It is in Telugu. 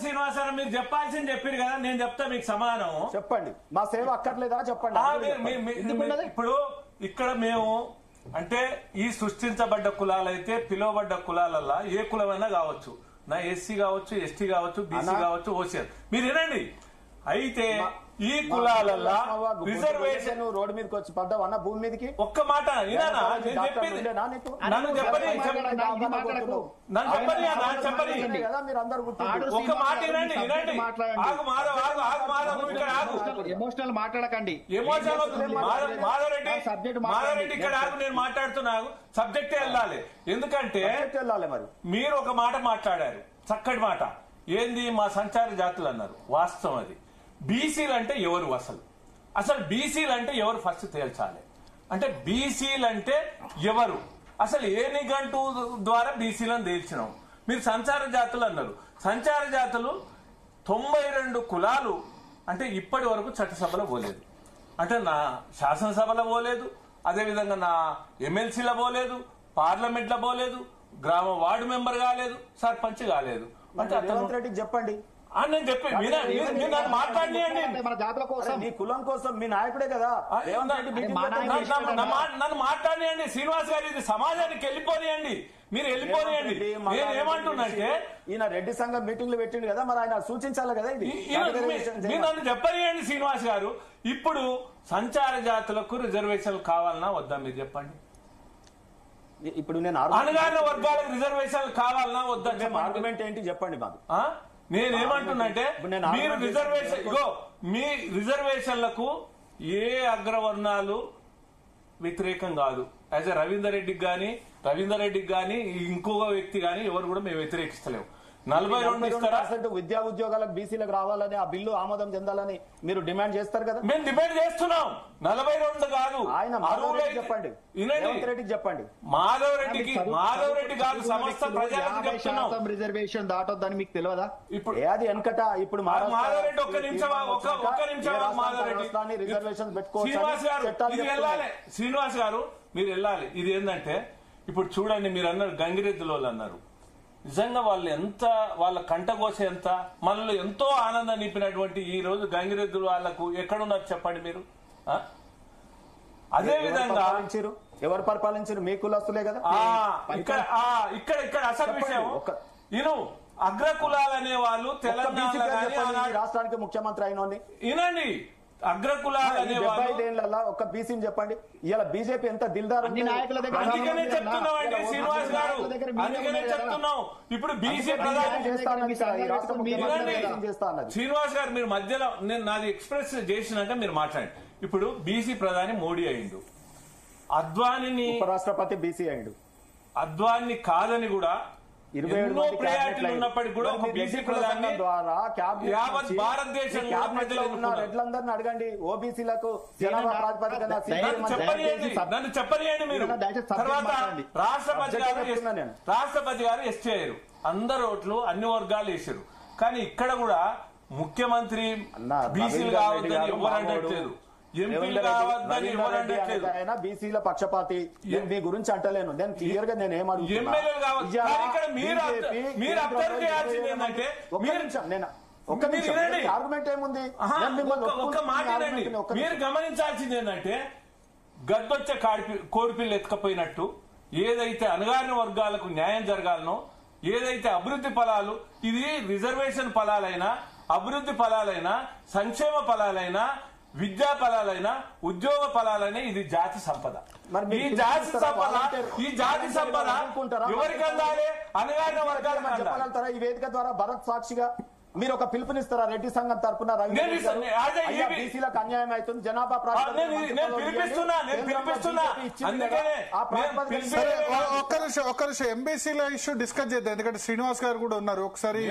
శ్రీనివాసరావు మీరు చెప్పాల్సింది చెప్పారు కదా, నేను చెప్తా మీకు సమాధానం. చెప్పండి, మా సేవ అక్కర్లేదా చెప్పండి. ఇప్పుడు ఇక్కడ మేము అంటే ఈ సృష్టించబడ్డ కులాలైతే పిలువబడ్డ కులాలల్లా ఏ కులమైనా కావచ్చు, నా ఎస్సీ కావచ్చు, ఎస్టీ కావచ్చు, బీసీ కావచ్చు, ఓసీఆర్. మీరు వినండి, అయితే ఈ కులాలల్లా రిజర్వేషన్ రోడ్డు మీదకి వచ్చి పడ్డావు అన్న భూమి మీదకి ఒక్క మాట వినానా? నేను చెప్పింది నన్ను చెప్పని ఒక్క మాట వినండి. ఎమోషనల్ మాట్లాడకండి. మాధవరెడ్డి ఇక్కడ ఆగు, నేను మాట్లాడుతున్నాను. సబ్జెక్టే వెళ్ళాలి. ఎందుకంటే మరి మీరు ఒక మాట మాట్లాడారు, చక్కటి మాట. ఏంది మా సంచార జాతులు అన్నారు, వాస్తవం అది. బీసీలు అంటే ఎవరు? అసలు బీసీలు అంటే ఎవరు ఫస్ట్ తేల్చాలి. అంటే బీసీలు అంటే ఎవరు? అసలు ఏ నిఘంటు ద్వారా బీసీలను తేల్చినాం? మీరు సంచార జాతులు అన్నారు. సంచార జాతులు 92 కులాలు అంటే ఇప్పటి వరకు చట్టసభలో పోలేదు, అంటే నా శాసనసభలో పోలేదు, అదేవిధంగా నా ఎమ్మెల్సీలో పోలేదు, పార్లమెంట్ లో పోలేదు, గ్రామ వార్డు మెంబర్ కాలేదు, సర్పంచ్ కాలేదు. అంటే రేవంత్ రెడ్డికి చెప్పండి నేను చెప్పి మాట్లాడియండి. మన జాతుల కోసం, మీ కులం కోసం, మీ నాయకుడే కదా నన్ను మాట్లాడియండి. శ్రీనివాస్ గారు ఇది సమాజానికి వెళ్ళిపోనియండి, మీరు వెళ్ళిపోనియండి. నేను ఏమంటున్నంటే ఈయన రెడ్డి సంఘం మీటింగ్లు పెట్టిండు కదా, మరి ఆయన సూచించాలి కదా ఇది. మీరు నన్ను చెప్పనియండి శ్రీనివాస్ గారు. ఇప్పుడు సంచార జాతులకు రిజర్వేషన్లు కావాలన్నా వద్దా మీరు చెప్పండి. ఇప్పుడు నేను అణగారిన వర్గాలకు రిజర్వేషన్లు కావాలన్నా వద్దా? ఆర్గ్యుమెంట్ ఏంటి చెప్పండి మాకు. నేనేమంటున్నంటే మీరు రిజర్వేషన్ మీ రిజర్వేషన్లకు ఏ అగ్రవర్ణాలు వ్యతిరేకం కాదు. యాజ్ రవీందర్ రెడ్డికి గాని ఇంకొక వ్యక్తి గాని ఎవరు కూడా మేము వ్యతిరేకిస్తలేము. 42% విద్యా ఉద్యోగాలకు బీసీలకు రావాలని, ఆ బిల్లు ఆమోదం చెందాలని మీరు డిమాండ్ చేస్తారు కదా. మేము డిమాండ్ చేస్తున్నాం. 42 కాదు, ఆయన చెప్పండి, రెడ్డికి చెప్పండి. మాధవరెడ్డి కాదు, సమస్త ప్రజలకు చెప్తున్నాం. రిజర్వేషన్ దాటొద్దని మీకు తెలియదా? ఇప్పుడు అది వెనకట. ఇప్పుడు మాధవరెడ్డి ఒక్క నిమిషం మాధవరెడ్డి రిజర్వేషన్ పెట్టుకోవచ్చు. శ్రీనివాస్ గారు మీరు వెళ్ళాలి. ఇది ఏంటంటే ఇప్పుడు చూడండి, మీరు అన్నారు గంగిరెద్దులో అన్నారు. నిజంగా వాళ్ళు ఎంత, వాళ్ళ కంట కోసే ఎంత, మనలో ఎంతో ఆనందం నింపినటువంటి ఈ రోజు గంగిరెద్దులు వాళ్ళకు ఎక్కడున్నారు చెప్పండి మీరు. అదే విధంగా ఎవరు పరిపాలించారు? మీ కులస్తులే కదా. ఇక్కడ అసలు విషయం ఇను అగ్రకులాలు అనే వాళ్ళు తెలంగాణ రాష్ట్రానికి ముఖ్యమంత్రి అయిన వినండి. అగ్రకులాలు అనే వాళ్ళు ఒక్క బీసీని చెప్పండి. ఇలా బీజేపీ ఎంత దిల్దార్. అందుకనే చెప్తున్నామండి శ్రీనివాస్ గారు, అందుకనే చెప్తున్నాం. ఇప్పుడు బీసీ శ్రీనివాస్ గారు మీరు మధ్యలో నేను నాది ఎక్స్ప్రెస్ చేసినాక మీరు మాట్లాడండి. ఇప్పుడు బీసీ ప్రధాని మోడీ అయిండు, అద్వానిని ఉపరాష్ట్రపతి బీసీ అయిండు, అద్వాని కాదని కూడా 27 ప్రయారిటీలు ఉన్నప్పటికీ కూడా ఒక బీసీ ప్రధాని ద్వారా యావత్ భారతదేశంలో ఎట్లందరినీ అడగండి. ఓబీసీలకు జనాభా ప్రాతిపదికన నన్ను చెప్పనియండి మీరు. తర్వాత రాష్ట్రపతి గారు ఎస్టీ అయ్యారు, అందరు ఓట్లు అన్ని వర్గాలు వేసారు. కానీ ఇక్కడ కూడా ముఖ్యమంత్రి బీసీలు కావద్దని ఎవరు అనట్లేదు, ఎంపీలు కావద్దని ఎవరు అనట్లేదు. ఆయన బీసీల పక్షపాతి, మీ గురించి అంటలేను. నేను క్లియర్ గా నేను ఎమ్మెల్యేలు కావచ్చు. మీరు అబ్జర్వ్ చేయాల్సింది ఏంటంటే ఆర్గ్యుమెంట్ ఏముంది, ఒక్క మాట వినండి. మీరు గమనించాల్సింది ఏంటంటే గద్దొచ్చే కోడిపిల్లు ఎత్తుకపోయినట్టు ఏదైతే అణగారిన వర్గాలకు న్యాయం జరగాలనో, ఏదైతే అభివృద్ధి ఫలాలు, ఇది రిజర్వేషన్ ఫలాలైనా, అభివృద్ధి ఫలాలైనా, సంక్షేమ ఫలాలైనా, విద్యా ఫలాలైనా, ఉద్యోగ ఫలాలైనా, ఇది జాతి సంపద. ఈ జాతి సంపద ఎవరికి అందాలి? అనగారిన వర్గాలకు చెప్పగలుగుతారా? ఈ వేదిక ద్వారా భరత్ సాక్షిగా మీరు ఒక పిలుపునిస్తారా? రెడ్డి సంఘం తరఫున బీసీలకు అన్యాయం అవుతుంది, జనాభా ఒక్క నిమిషం ఎంబీసీల ఇష్యూ డిస్కస్ చేద్దాం, ఎందుకంటే శ్రీనివాస్ గారు కూడా ఉన్నారు. ఒకసారి